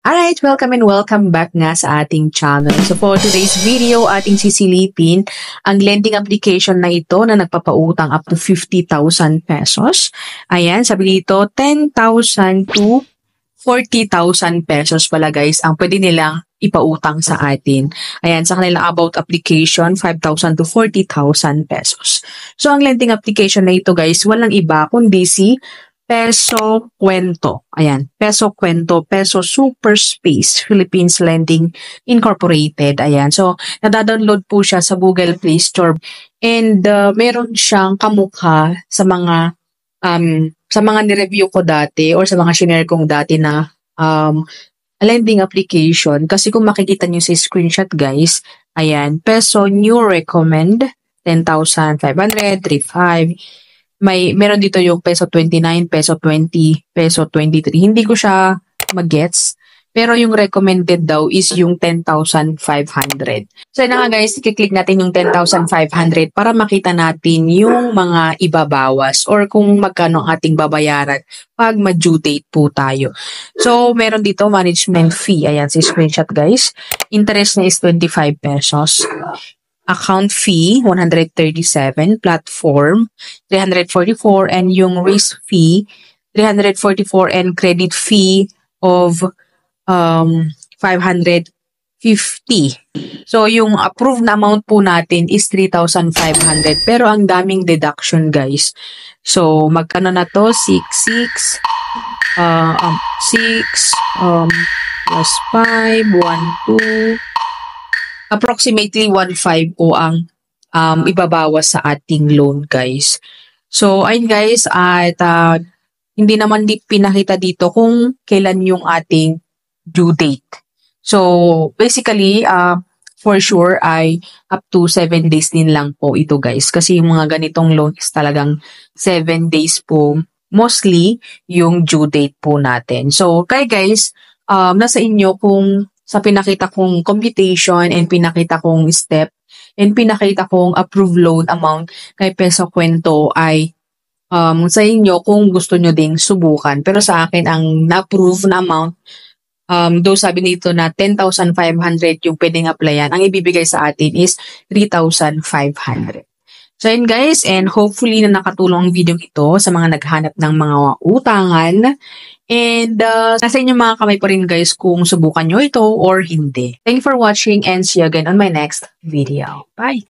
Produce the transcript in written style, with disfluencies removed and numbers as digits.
Alright, welcome and welcome back nga sa ating channel. So for today's video, ating sisilipin ang lending application na ito na nagpapautang up to 50,000 pesos. Ayan, sabi dito 10,000 to 40,000 pesos pala guys ang pwede nilang ipautang sa atin. Ayan, sa kanilang about application, 5,000 to 40,000 pesos. So ang lending application na ito guys, walang iba kundi si Peso Kwento. Ayan, Peso Kwento, Peso Super Space, Philippines Lending Incorporated. Ayan, so nadadownload po siya sa Google Play Store and meron siyang kamukha sa mga nireview ko dati or sa mga shinare kong dati na lending application. Kasi kung makikita nyo sa screenshot guys, ayan, Peso New Recommend, 10,500, 3,500. Meron dito yung peso 29, peso 20, peso 23. Hindi ko siya mag-gets. Pero yung recommended daw is yung 10,500. So yun nga guys, i-click natin yung 10,500 para makita natin yung mga ibabawas or kung magkano ang ating babayaran pag ma-due date po tayo. So meron dito management fee. Ayan si screenshot guys. Interest niya is 25 pesos. Account fee, 137, platform, 344, and yung risk fee, 344, and credit fee of 550. So, yung approved na amount po natin is 3,500, pero ang daming deduction, guys. So, magkano na to? 6 plus 5, 1, 2, approximately 1.5 po ang ibabawas sa ating loan guys. So ayun guys, at hindi naman pinakita dito kung kailan yung ating due date. So basically, for sure ay up to 7 days din lang po ito guys. Kasi yung mga ganitong loan is talagang 7 days po mostly yung due date po natin. So kaya guys, nasa inyo kung sa pinakita kong computation and pinakita kong step and pinakita kong approved loan amount kay Peso Kwento ay sa inyo kung gusto nyo ding subukan. Pero sa akin, ang na-approve na amount, though sabi nito na 10,500 yung pwedeng applyan, ang ibibigay sa atin is 3,500. So yun guys, and hopefully na nakatulong ang video ito sa mga naghanap ng mga utangan. And nasa inyo mga kamay pa rin guys kung subukan nyo ito or hindi. Thank you for watching and see you again on my next video. Bye!